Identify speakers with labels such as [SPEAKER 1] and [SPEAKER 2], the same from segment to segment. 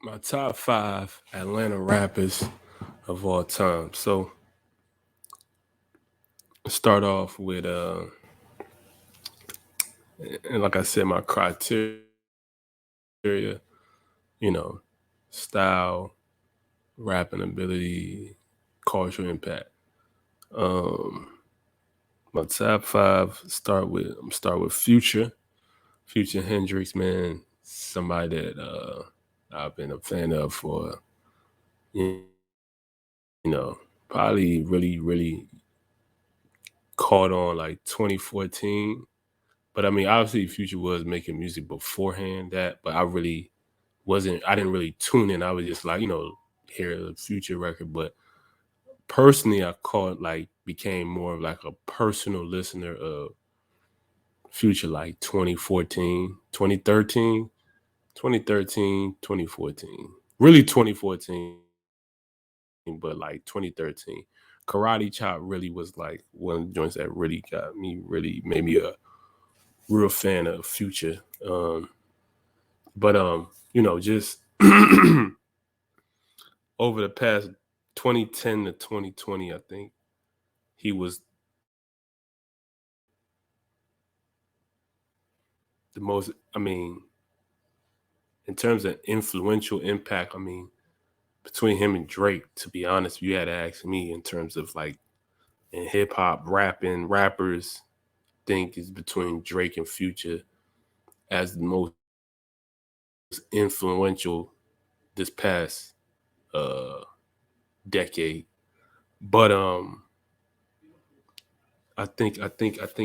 [SPEAKER 1] My top five Atlanta rappers of all time. So start off with and like I said, my criteria, you know, style, rapping ability, cultural impact. Um my top five start with Future. Future Hendrix, man, somebody that I've been a fan of for, probably really caught on like 2014. But I mean, obviously, Future was making music beforehand that, but I didn't really tune in. I was just like, hear the Future record. But personally, I became more of like a personal listener of Future like 2014, 2013, 2013, 2014. Really 2014, but like 2013. Karate Chop really was like one of the joints that really got me, really made me a real fan of Future. But just over the past 2010 to 2020, I think he was the most. I mean, in terms of influential impact, I mean, between him and Drake, to be honest, you had to ask me in terms of like in hip hop, rappers, think is between Drake and Future as the most influential this past uh decade. But I think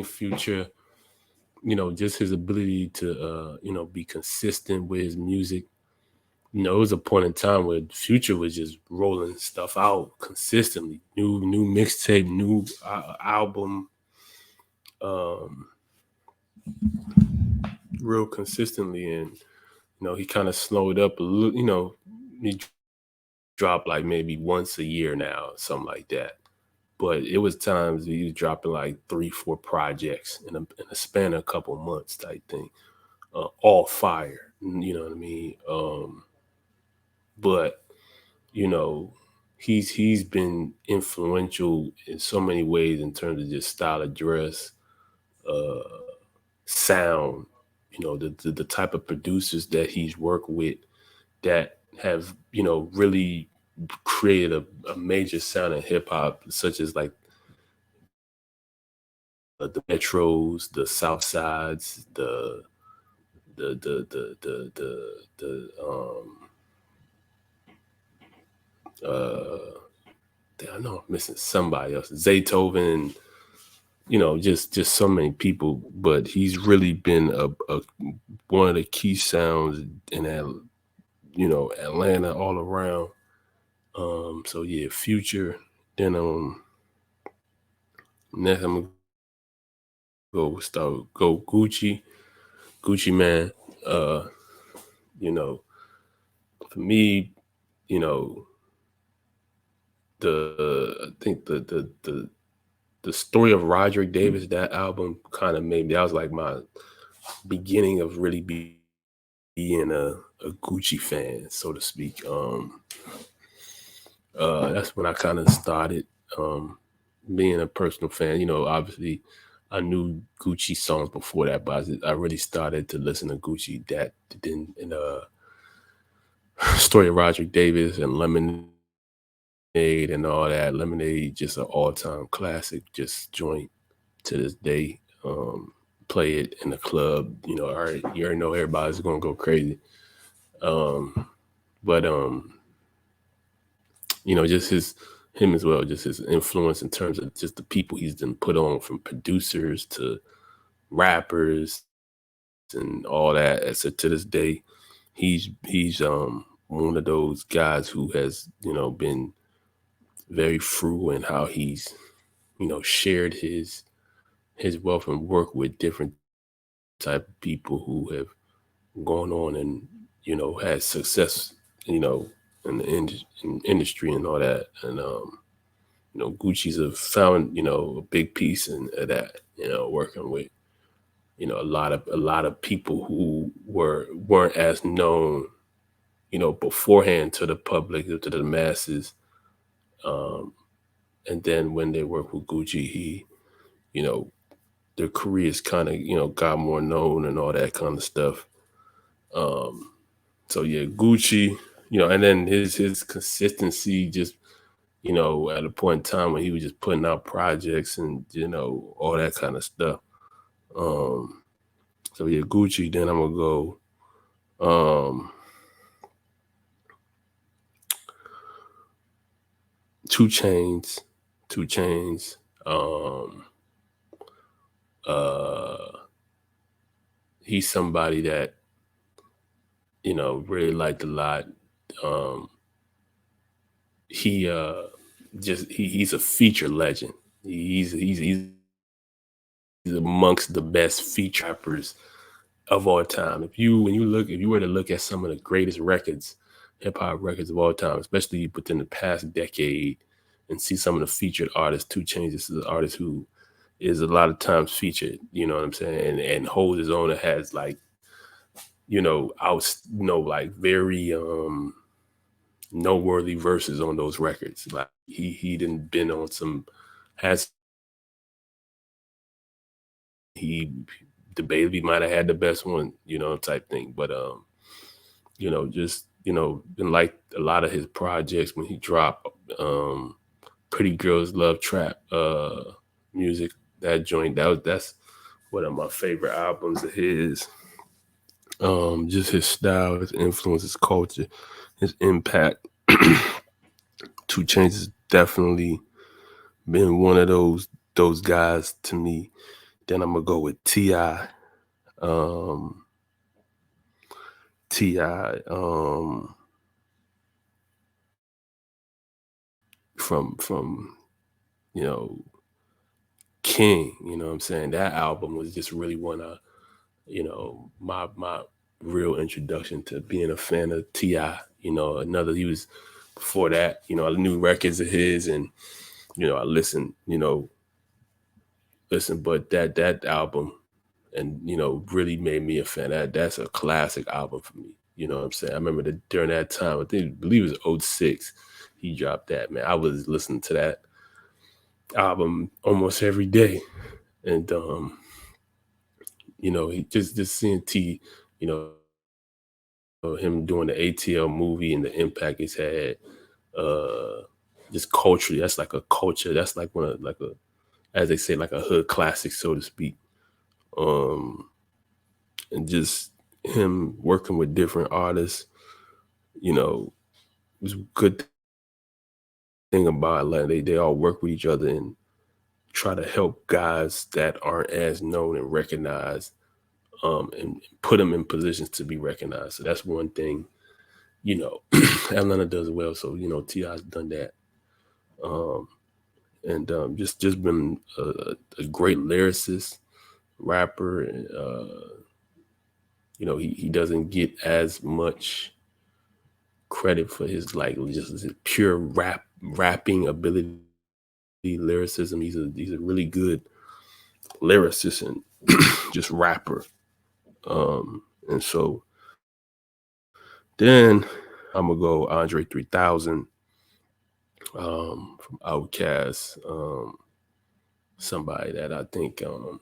[SPEAKER 1] Future, just his ability to be consistent with his music. It was a point in time where Future was just rolling stuff out consistently, new mixtape, new album, um, real consistently, and he kind of slowed up a little. He dropped like maybe once a year now, something like that. But it was times he was dropping like 3, 4 projects in a span of a couple months type thing, all fire. You know what I mean? But you know, he's been influential in so many ways in terms of just style of dress, uh, sound. The type of producers that he's worked with that have really created a major sound in hip hop, such as like the Metros, the South Sides, the uh I know I'm missing somebody else, Zaytoven, just so many people. But he's really been a one of the key sounds in that, Atlanta all around. So yeah, Future. Then next I'm gonna go Gucci man. Uh, you know, for me, you know, I think the story of Roderick Davis, that album kind of made me. That was like my beginning of really being a Gucci fan, so to speak. That's when I kind of started um, being a personal fan. Obviously, I knew Gucci songs before that, but I really started to listen to Gucci that then in story of Roderick Davis and Lemonade and all that. Lemonade, just an all time classic, just joint to this day. Play it in the club, all right, you already know everybody's gonna go crazy. Um, but just him as well, just his influence in terms of just the people he's been put on, from producers to rappers and all that. And so to this day, he's one of those guys who has been very frugal in how he's shared his wealth and work with different type of people who have gone on and had success, in the industry and all that. And Gucci's a found a big piece in that, working with a lot of people who weren't as known, beforehand to the public, to the masses. Um, and then when they worked with Gucci, you know, their careers kind of, got more known and all that kind of stuff. Um, so yeah, Gucci, and then his consistency just, at a point in time when he was just putting out projects and, all that kind of stuff. Um, so yeah, Gucci, then I'm gonna go um 2 Chains, 2 Chains. Um uh he's somebody that, really liked a lot. Um he just he's a feature legend. He's amongst the best feature rappers of all time. If you were to look at some of the greatest records, hip hop records of all time, especially within the past decade, and see some of the featured artists, Two Chainz is an artist who is a lot of times featured, you know what I'm saying, and holds his own and has like, like very noteworthy verses on those records. Like he didn't been on some has he debatably might have had the best one, type thing. But just been like a lot of his projects when he dropped Pretty Girls Love Trap music. That joint, that's one of my favorite albums of his. Just his style, his influence, his culture, his impact. Two Chainz has definitely been one of those guys to me. Then I'm gonna go with T.I. Um, T.I. From you know King. You know what I'm saying? That album was just really one of my real introduction to being a fan of T.I. Another he was before that. I knew records of his and I listened. But that album and really made me a fan. That's a classic album for me. You know what I'm saying? I remember that during that time, I believe it was '06, he dropped that, man. I was listening to that album almost every day. And he just seeing you know, him doing the ATL movie and the impact it's had, uh just culturally, that's like a culture. That's like one of like a as they say, like a hood classic, so to speak. Um and just him working with different artists, was a good thing about like they all work with each other and try to help guys that aren't as known and recognized, and put them in positions to be recognized. So that's one thing, you know, Atlanta does well. So, T.I.'s done that. Um, and just been a great lyricist, rapper. And, he doesn't get as much credit for his like just his pure rapping ability, lyricism. He's a really good lyricist and just rapper. And so then I'm gonna go Andre 3000, from Outkast, somebody that I think uh,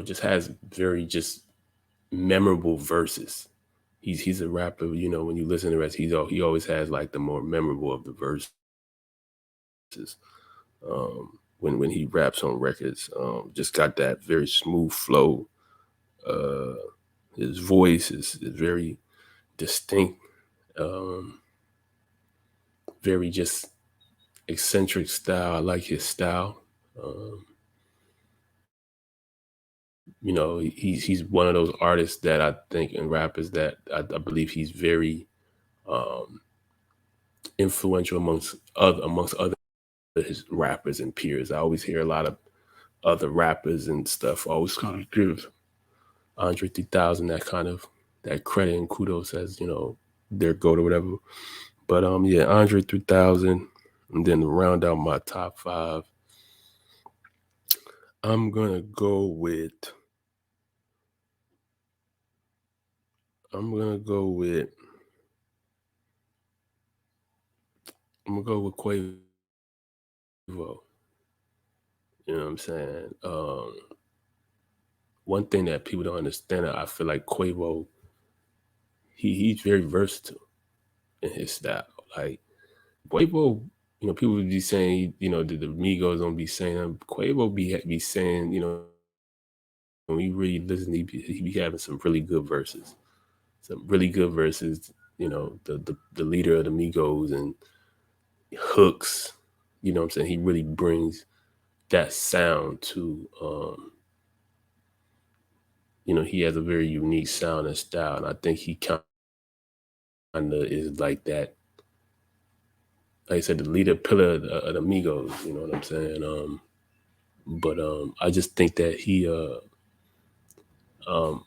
[SPEAKER 1] just has very just memorable verses. He's a rapper. When you listen to the rest, he always has like the more memorable of the verses. When he raps on records, just got that very smooth flow. Uh, his voice is very distinct, um, very just eccentric style. I like his style. Um, he's one of those artists that I think and rappers that I believe he's very um, influential amongst other his rappers and peers. I always hear a lot of other rappers and stuff always kind of give Andre 3000 that credit and kudos as their goat or whatever. But yeah, Andre 3000, and then to round out my top five, I'm gonna go with I'm gonna go with I'm gonna go with Quavo. You know what I'm saying? One thing that people don't understand, I feel like Quavo, he's very versatile in his style. Like Quavo, people would be saying, the Migos don't be saying them. Quavo be saying, when you really listen, he be having some really good verses, some really good verses. The leader of the Migos and hooks. You know what I'm saying? He really brings that sound to. He has a very unique sound and style, and I think he kind of is like that. Like I said, the leader pillar of the Migos. You know what I'm saying? But I just think that um,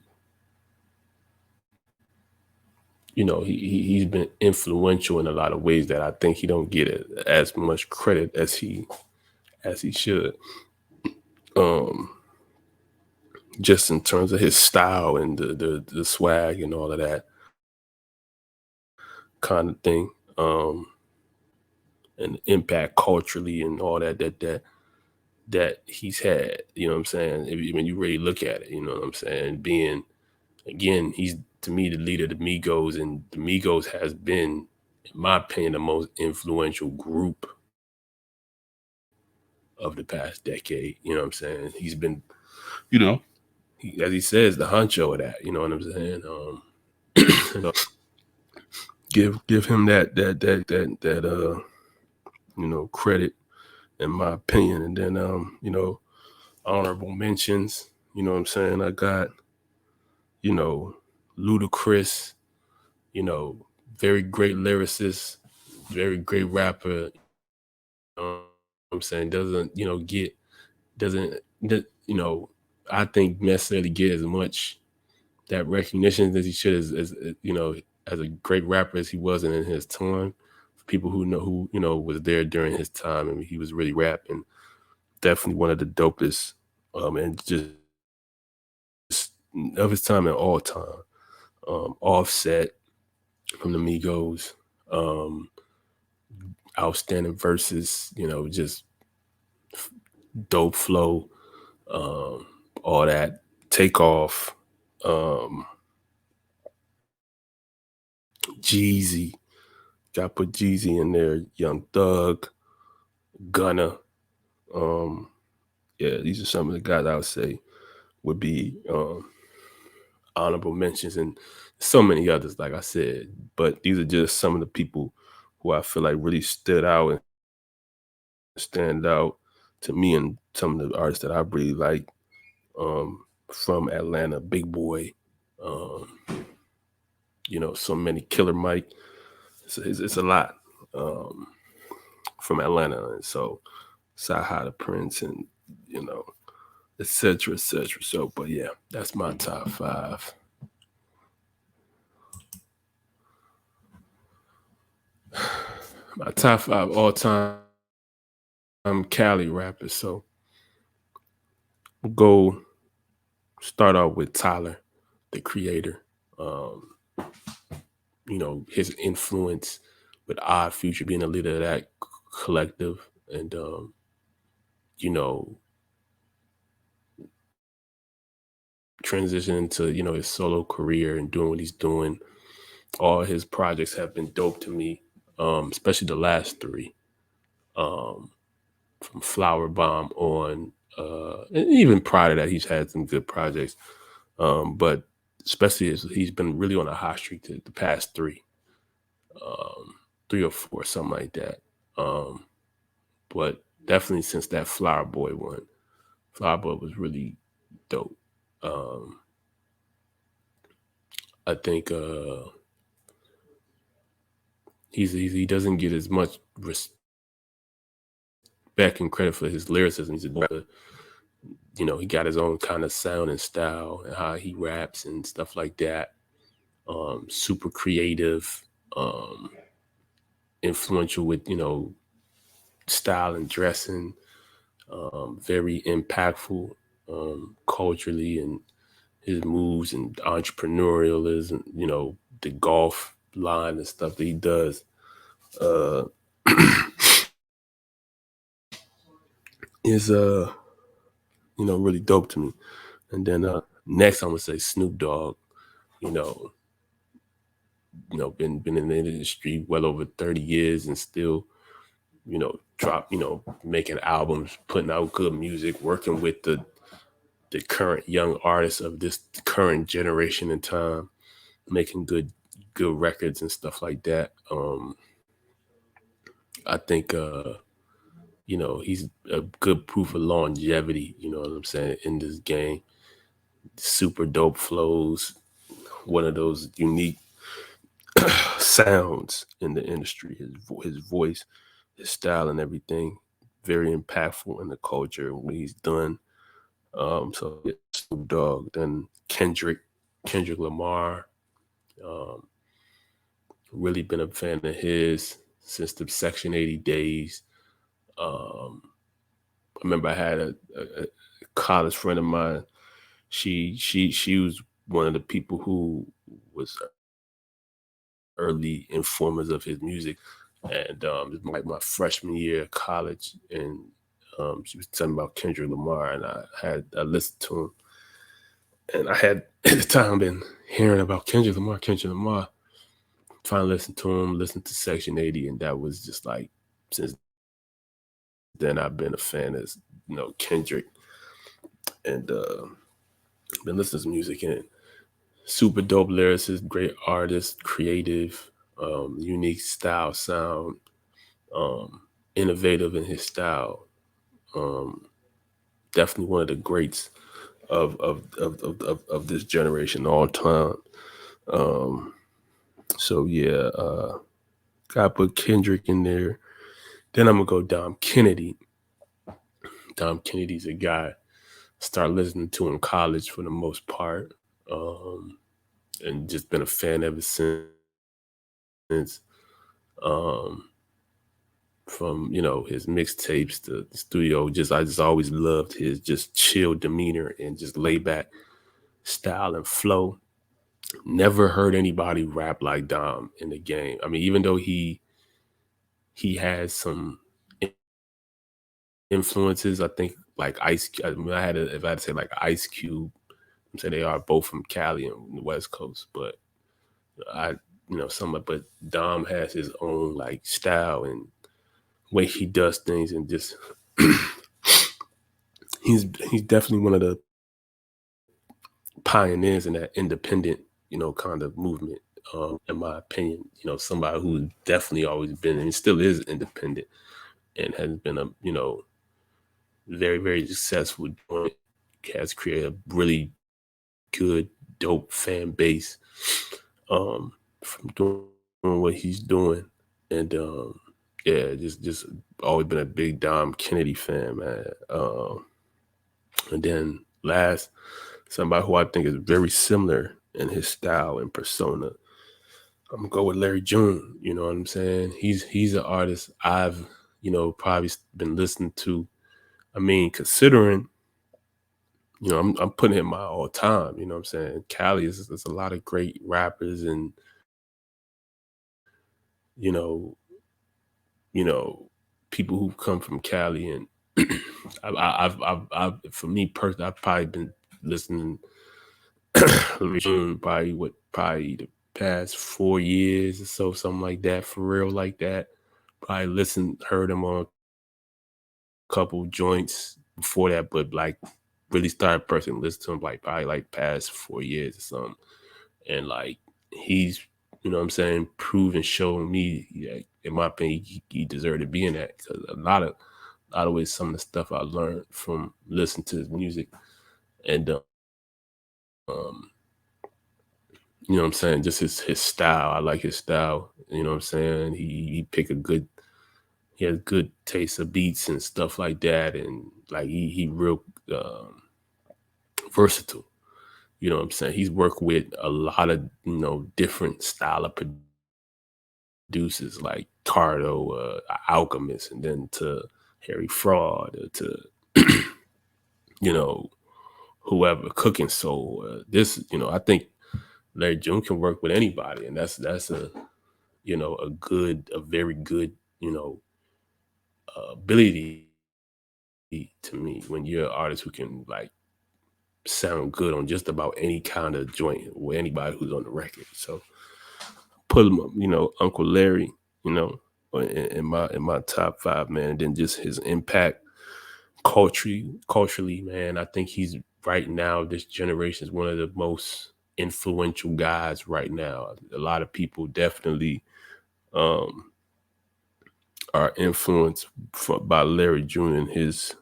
[SPEAKER 1] he's been influential in a lot of ways that I think he don't get as much credit as he should. Um, just in terms of his style and the swag and all of that kind of thing, and impact culturally and all that he's had. You know what I'm saying? When you really look at it, you know what I'm saying? Being again, he's to me the leader of the Migos, and the Migos has been, in my opinion, the most influential group of the past decade. You know what I'm saying? He's been, you know, as he says, the honcho of that. You know what I'm saying? Give him that credit in my opinion. And then honorable mentions. You know what I'm saying? I got you know Ludacris. You know, very great lyricist, very great rapper. You know what I'm saying? Doesn't I think necessarily get as much that recognition as he should as a great rapper as he wasn't in his time. For people who was there during his time and he was really rapping. Definitely one of the dopest and just of his time and all time. Offset from the Migos. Um, Outstanding verses, just dope flow, um, all that. Take off, um, Jeezy. Got to put Jeezy in there. Young Thug, Gunna. Um, yeah, these are some of the guys I would say would be honorable mentions, and so many others, like I said. But these are just some of the people who I feel like really stood out and stand out to me, and some of the artists that I really like from Atlanta. Big Boy, um, so many. Killer Mike. It's a lot um, from Atlanta, and so Sci-Hi the Prince, and you know, etc. etc. So, but yeah, that's my top five. My top five all time Cali rappers. So we'll go start off with Tyler, the creator. Um, his influence with Odd Future being a leader of that collective, and you know, transitioning to his solo career and doing what he's doing. All his projects have been dope to me, especially the last three, um, from Flower Bomb on, and even prior to that, he's had some good projects. But especially as he's been really on a hot streak the past um, 3 or 4, something like that. Um, but definitely since that Flower Boy one, Flower Boy was really dope. Um, I think he doesn't get as much respect and credit for his lyricism. He's a rapper. He got his own kind of sound and style and how he raps and stuff like that. Super creative, um, influential with style and dressing. very impactful culturally, and his moves and entrepreneurialism, the golf line and stuff that he does, uh, is really dope to me. And then next, I'm gonna say Snoop Dogg. You know, been in the industry well over 30 years and still, making albums, putting out good music, working with the current young artists of this current generation in time, making good records and stuff like that. I think he's a good proof of longevity, you know what I'm saying, in this game. Super dope flows, one of those unique sounds in the industry. His voice, his style, and everything, very impactful in the culture and what he's done. So yeah, Snoop Dogg, then Kendrick Lamar. Um, really been a fan of his since the Section 80 days. Um, I remember I had a college friend of mine. She was one of the people who was early informers of his music, and it was like my freshman year of college, and she was telling me about Kendrick Lamar, and I listened to him, and I had at the time been hearing about Kendrick Lamar. Finally listened to him, listened to Section 80, and that was just like, since then I've been a fan of Kendrick, and been listening to music, and super dope lyricist, great artist, creative, unique style, sound, um, innovative in his style. Um, Definitely one of the greats of this generation all time. Um, so yeah, gotta put Kendrick in there. Then I'm gonna go Dom Kennedy. Dom Kennedy's a guy start listening to in college for the most part, and just been a fan ever since. Um, from his mixtapes to the studio, I just always loved his just chill demeanor and just lay back style and flow. Never heard anybody rap like Dom in the game. I mean, even though he has some influences, I think like I mean, if I had to say like Ice Cube, I'm saying they are both from Cali and the West Coast, but I but Dom has his own like style and way he does things, and just he's definitely one of the pioneers in that independent, kind of movement. In my opinion, somebody who's definitely always been and still is independent and has been a very very successful doing it, has created a really good dope fan base from doing what he's doing, and yeah, just always been a big Dom Kennedy fan, man. And then last, somebody who I think is very similar in his style and persona, I'm gonna go with Larry June. You know what I'm saying? He's an artist I've probably been listening to. I mean, considering I'm putting him my all time. You know what I'm saying? Cali is there's a lot of great rappers, and you know you know people who come from Cali, and I've for me personally, I've probably been listening probably the past 4 years or so, something like that, for real, like that. Probably heard him on a couple joints before that, but like really started personally listening to him like probably like past 4 years or something. And like he's, what I'm saying, proven, showing me, yeah, in my opinion, he deserved to be in that, because a lot of ways, some of the stuff I learned from listening to his music, and um what I'm saying, just his style. I like his style. You know what I'm saying? He pick a good he has good taste of beats and stuff like that, and like he real versatile. You know what I'm saying? He's worked with a lot of different style of producers like Cardo, Alchemist, and then to Harry Fraud, to you know, whoever cooking soul. This, I think Larry June can work with anybody, and that's a very good, ability to me when you're an artist who can like sound good on just about any kind of joint with anybody who's on the record. So put him, Uncle Larry, you know, in my top five, man. And then just his impact culturally, man. I think he's right now. This generation is one of the most influential guys right now. A lot of people definitely um, are influenced by Larry June and his,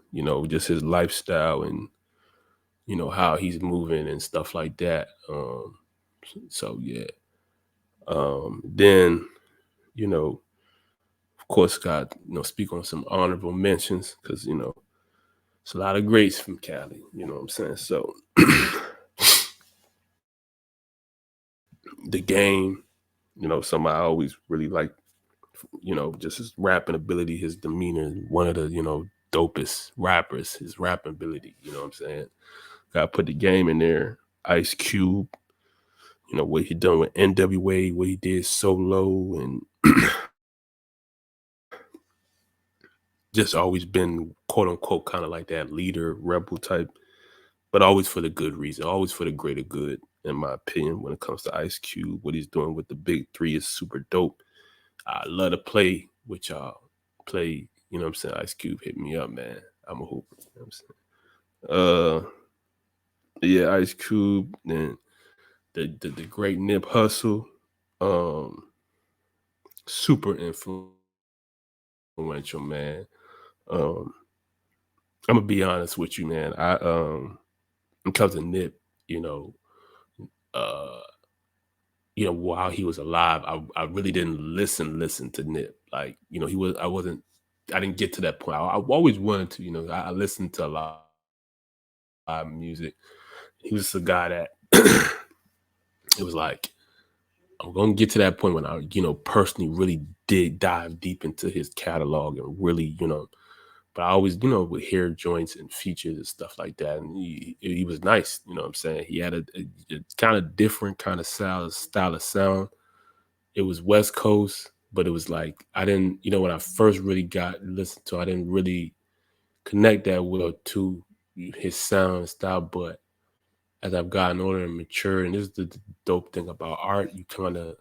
[SPEAKER 1] just his lifestyle and how he's moving and stuff like that. So yeah. Then you know, of course, got speak on some honorable mentions because it's a lot of greats from Cali. You know what I'm saying? So the game, somebody I always really like, just his rapping ability, his demeanor, one of the dopest rappers, his rapping ability. You know what I'm saying? Got to put the game in there. Ice Cube, what he done with NWA, what he did solo, and just always been quote unquote kind of like that leader, rebel type, but always for the good reason, always for the greater good, in my opinion, when it comes to Ice Cube. What he's doing with the big three is super dope. I love to play with y'all. Play, what I'm saying? Ice Cube hit me up, man. I'm a hooper. You know what I'm saying? Yeah, Ice Cube, then the great Nip Hustle. Um, super influential, man. Um, I'm gonna be honest with you, man. When it comes to Nip, you know, uh, while he was alive, I really didn't listen to Nip. Like, I didn't get to that point. I always wanted to, I listened to a lot of music. He was a guy that it was like, I'm gonna get to that point when I, personally really did dive deep into his catalog and really, but I always, would hear joints and features and stuff like that. And he was nice, you know what I'm saying? He had a kind of different kind of style of sound. It was West Coast, but it was like I didn't, when I first really got listened to, I didn't really connect that well to his sound and style. But as I've gotten older and mature, and this is the dope thing about art, you kind of,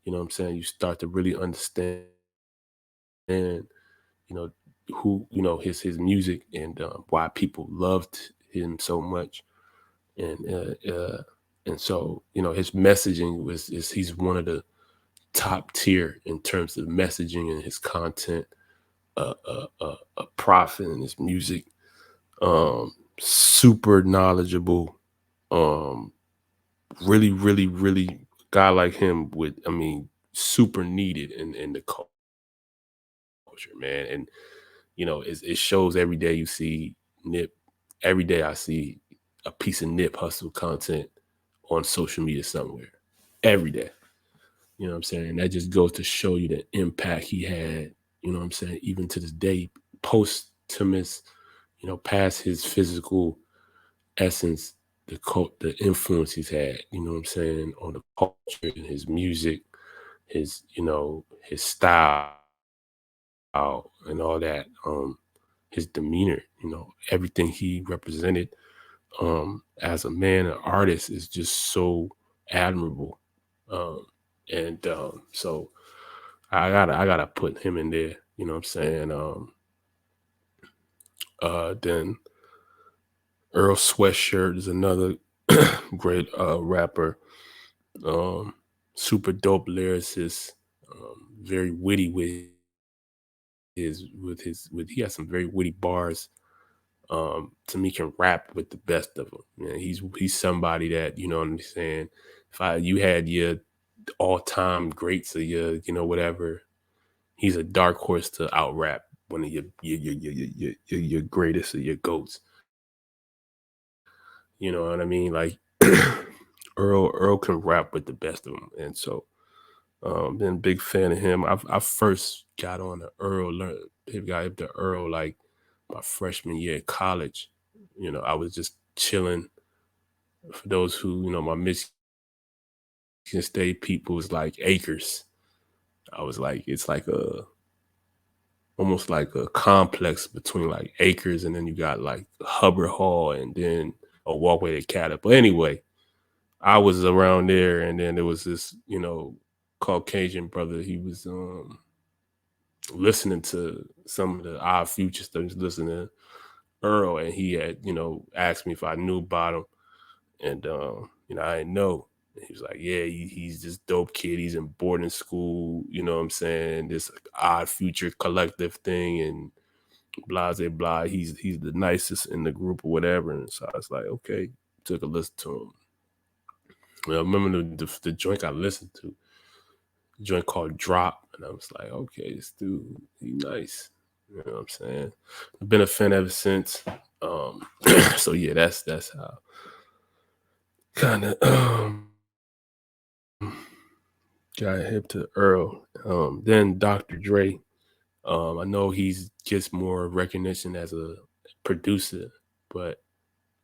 [SPEAKER 1] what I'm saying, you start to really understand, you know, who, his music and why people loved him so much. And and so, his messaging is he's one of the top tier in terms of messaging and his content, a prophet in his music, super knowledgeable, really, really, really guy like him would, I mean, super needed in the culture, man. And, it shows every day you see Nip, every day I see a piece of Nip Hustle content on social media somewhere, every day. You know what I'm saying? And that just goes to show you the impact he had, you know what I'm saying, even to this day, posthumous, past his physical essence, the influence he's had, you know what I'm saying, on the culture and his music, his, his style and all that, his demeanor, everything he represented as a man, an artist is just so admirable. Um, and so I gotta put him in there, you know what I'm saying? Then Earl Sweatshirt is another great rapper, um, super dope lyricist, very witty with he has some very witty bars. To me, can rap with the best of them. Man, he's somebody that, you know what I'm saying. If you had your all time greats or your whatever, he's a dark horse to out rap one of your greatest or your goats. You know what I mean? Like Earl can rap with the best of them, and so been a big fan of him. I first got on the Earl, got into Earl like my freshman year at college. I was just chilling. For those who, my Michigan State people is like acres. I was like, it's like almost like a complex between like acres, and then you got like Hubbard Hall and then a walkway to Cali. But anyway, I was around there, and then there was this, Caucasian brother. He was listening to some of the Odd Future stuff. He was listening to Earl, and he had, asked me if I knew about him, and I didn't know. And he was like, "Yeah, he's this dope kid. He's in boarding school. You know what I'm saying? This Odd Future collective thing, and blah blah blah. He's the nicest in the group or whatever." And so I was like, "Okay." Took a listen to him. I remember the joint I listened to, a joint called Drop, and I was like, "Okay, this dude, he nice." You know what I'm saying? I've been a fan ever since. So yeah, that's how kind of got hip to Earl. Then Dr. Dre. I know he's gets more recognition as a producer, but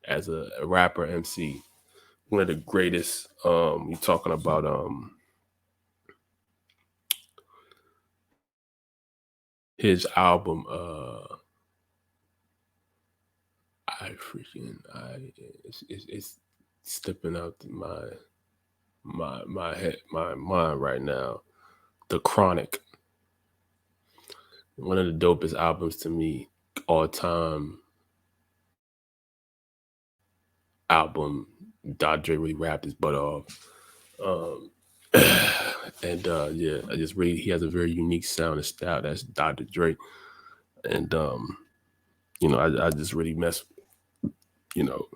[SPEAKER 1] as a rapper MC, one of the greatest. You're talking about his album. It's stepping out my head, my mind right now. The Chronic, one of the dopest albums to me all time. Album. Dr. Dre really rapped his butt off. Um, and yeah, I just really he has a very unique sound and style. That's Dr. Dre, and I just really mess. You know,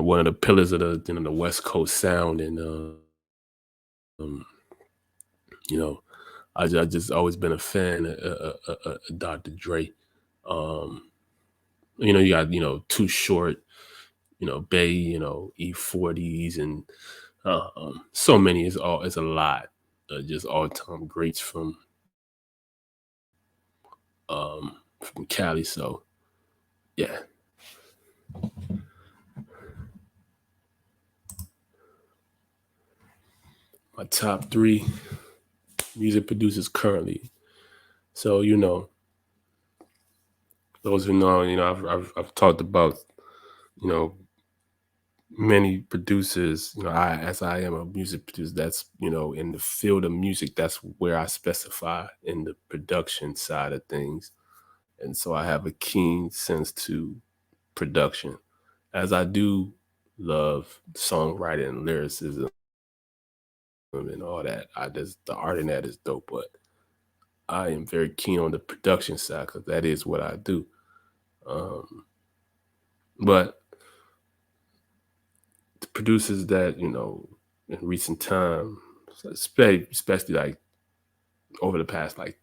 [SPEAKER 1] one of the pillars of the West Coast sound, and um, you know, I just always been a fan of Dr. Dre. Um, you got Too Short, Bay, E40s, and so many. It's a lot. Just all time greats from Cali. So yeah, my top three music producers currently. So those who know, I've talked about you know many producers. As I am a music producer, that's in the field of music. That's where I specify in the production side of things, and so I have a keen sense to production, as I do love songwriting and lyricism and all that. The art in that is dope, but I am very keen on the production side because that is what I do. Um, but the producers that in recent time, especially like over the past like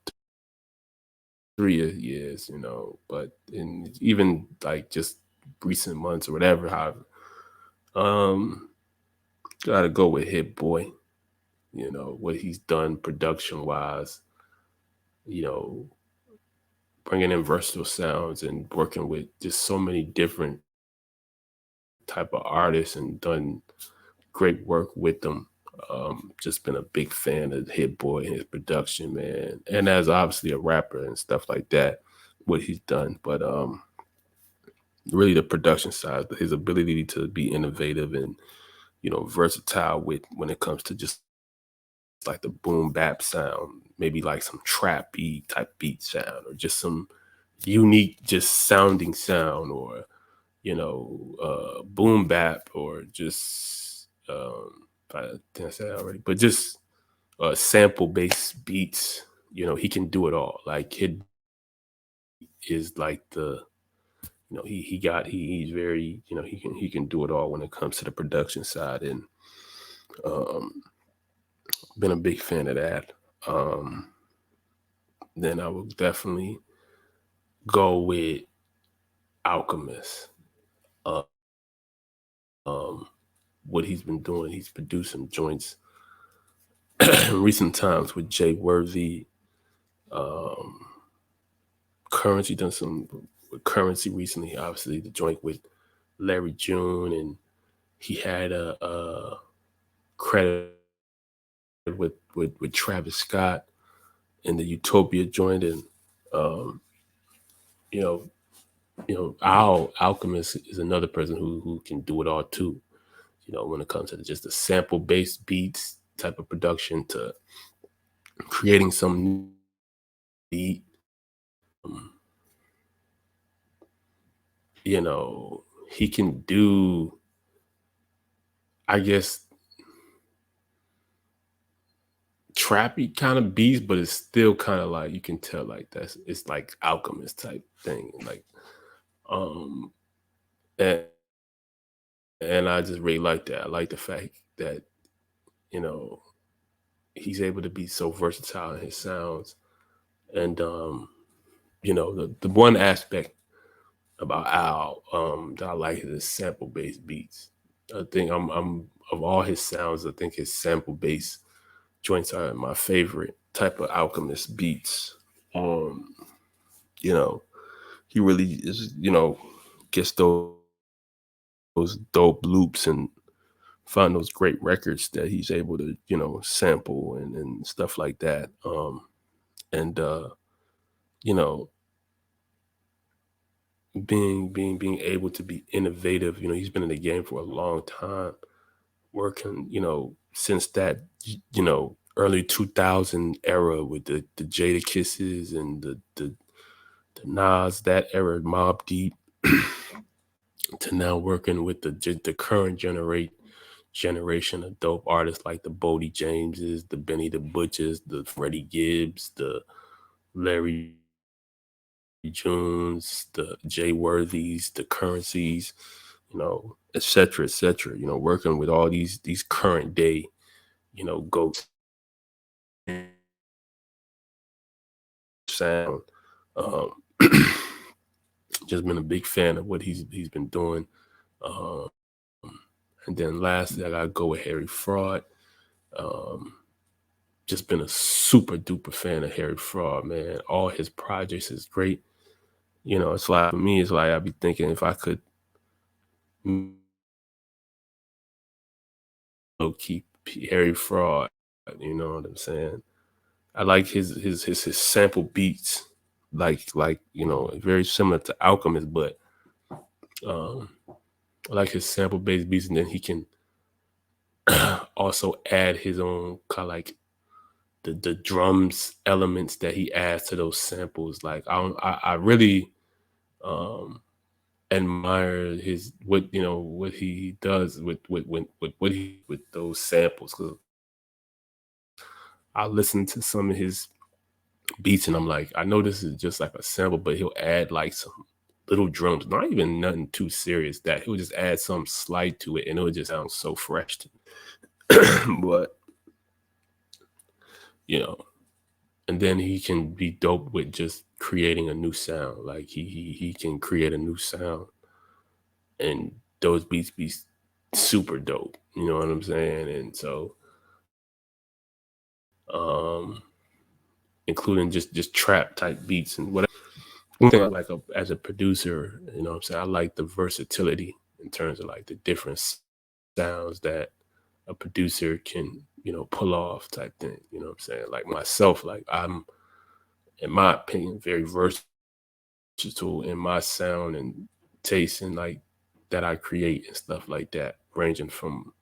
[SPEAKER 1] 3 years, but in even like just recent months or whatever, however, um, gotta go with Hit Boy. What he's done production wise, you know, bringing in versatile sounds and working with just so many different type of artists and done great work with them. Just been a big fan of Hit Boy and his production, man. And as obviously a rapper and stuff like that, what he's done. But really the production side, his ability to be innovative and, versatile with when it comes to just like the boom bap sound, maybe like some trap beat type beat sound, or just some unique just sounding sound, or boom bap, or just I think I said that already, but just sample based beats. He can do it all. Like Kid is like the he's very he can do it all when it comes to the production side, and um, been a big fan of that. Um, then I would definitely go with Alchemist. Uh, um, what he's been doing, he's produced some joints in recent times with Jay Worthy. Um, Currency done some with Currency recently. Obviously, the joint with Larry June, and he had a credit with Travis Scott in the Utopia joint, and um, you know, Al Alchemist is another person who can do it all too. When it comes to just the sample based beats type of production to creating some beat. He can do, I guess, trappy kind of beats, but it's still kind of like you can tell like it's like Alchemist type thing. Like um and, and I just really like that. I like the fact that, you know, he's able to be so versatile in his sounds. And the one aspect about Al that I like is his sample based beats. I think I'm of all his sounds, I think his sample based joints are my favorite type of Alchemist beats. Um, you know, he really is, gets those dope loops and find those great records that he's able to, sample and stuff like that. And you know, being able to be innovative. He's been in the game for a long time, working, since that, early 2000 era with the Jada Kisses and the Nas, that era, Mob Deep, to now working with the current generation of dope artists like the Bodie Jameses, the Benny the Butchers, the Freddie Gibbs, the Larry Jones, the Jay Worthies, the Currencies, et cetera, et cetera. Working with all these current day, goats sound. Um, just been a big fan of what he's been doing. Um, and then lastly, I gotta go with Harry Fraud. Um, just been a super duper fan of Harry Fraud, man. All his projects is great. It's like, for me, it's like I'd be thinking if I could, keep Harry Fraud. You know what I'm saying? I like his sample beats, like very similar to Alchemist, but um, I like his sample based beats, and then he can also add his own kind of like the drums elements that he adds to those samples. Like I really um admire his what he does with what he with those samples, because I listen to some of his beats and I'm like, I know this is just like a sample, but he'll add like some little drums, not even nothing too serious, that he'll just add some slight to it and it'll just sound so fresh to me. But you know and then he can be dope with just creating a new sound. Like he can create a new sound, and those beats be super dope. You know what I'm saying? And so, um, including just trap type beats and whatever. One thing I like as a producer, what I'm saying, I like the versatility in terms of like the different sounds that a producer can, pull off type thing. You know what I'm saying? Like myself, like I'm, in my opinion, very versatile in my sound and taste and like that I create and stuff like that, ranging from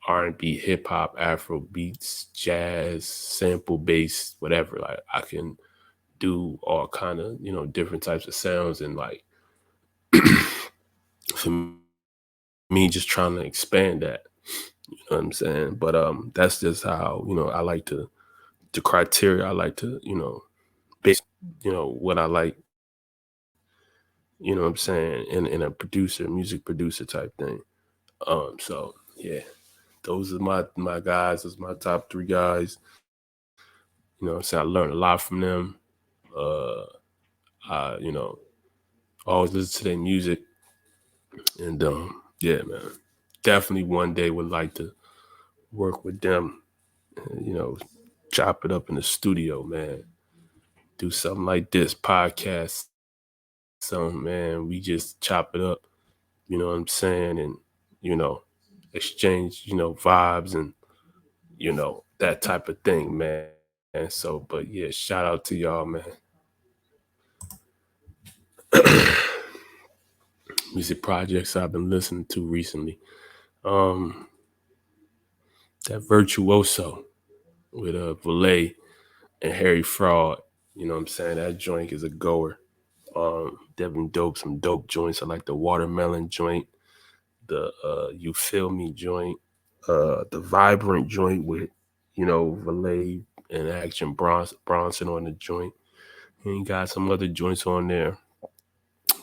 [SPEAKER 1] R&B, hip hop, Afro beats, jazz, sample bass, whatever. Like I can do all kind of different types of sounds, and like for me, just trying to expand that. You know what I'm saying? But that's just how I like to the criteria. I like to base what I like. You know what I'm saying? In a music producer type thing. So yeah, those are my guys. Those are my top three guys. So I learned a lot from them. Uh, I always listen to their music, and yeah, man, definitely one day would like to work with them. You know, chop it up in the studio, man. Do something like this podcast some, man, we just chop it up, you know what I'm saying? And, you know, exchange, vibes and, that type of thing, man. And so, but yeah, shout out to y'all, man. Music projects I've been listening to recently. Um, that Virtuoso with Valet and Harry Fraud. You know what I'm saying? That joint is a goer. Definitely dope. Some dope joints. I like the watermelon joint, the You Feel Me joint, the vibrant joint with, Valet and Action Bronson on the joint. And you got some other joints on there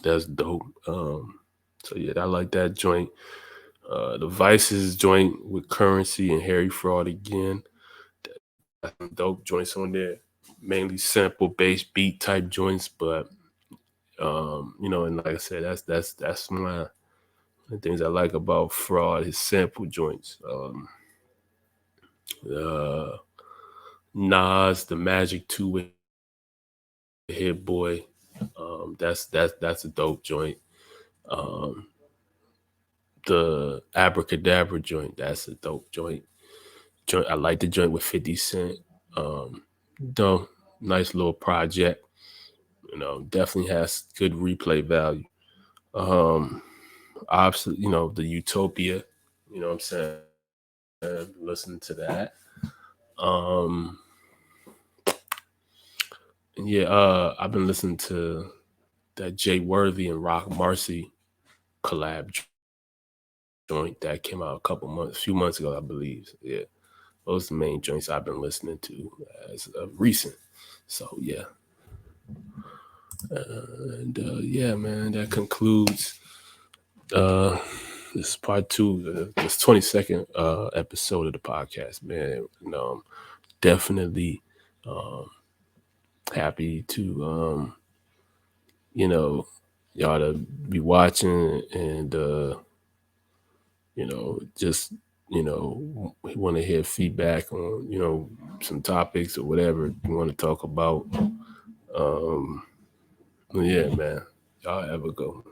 [SPEAKER 1] that's dope. So yeah, I like that joint. The Vices joint with Currency and Harry Fraud again. Got some dope joints on there. Mainly sample based beat type joints, but and like I said, that's my the things I like about Fraud, his sample joints. Uh Nas, the Magic 2 with Hit Boy. That's a dope joint. Um the Abracadabra joint, that's a dope joint. I like the joint with 50 Cent. Um though nice little project. Definitely has good replay value. Um Obviously, the Utopia, you know what I'm saying? Listen to that. Um and yeah, I've been listening to that Jay Worthy and Rock Marcy collab joint that came out a few months ago, I believe. Yeah, those are the main joints I've been listening to as of recent. So yeah, and yeah, man, that concludes uh this part two, this 22nd episode of the podcast, man. Definitely um happy to you know y'all to be watching and just want to hear feedback on some topics or whatever you want to talk about. um yeah, man, y'all have a go.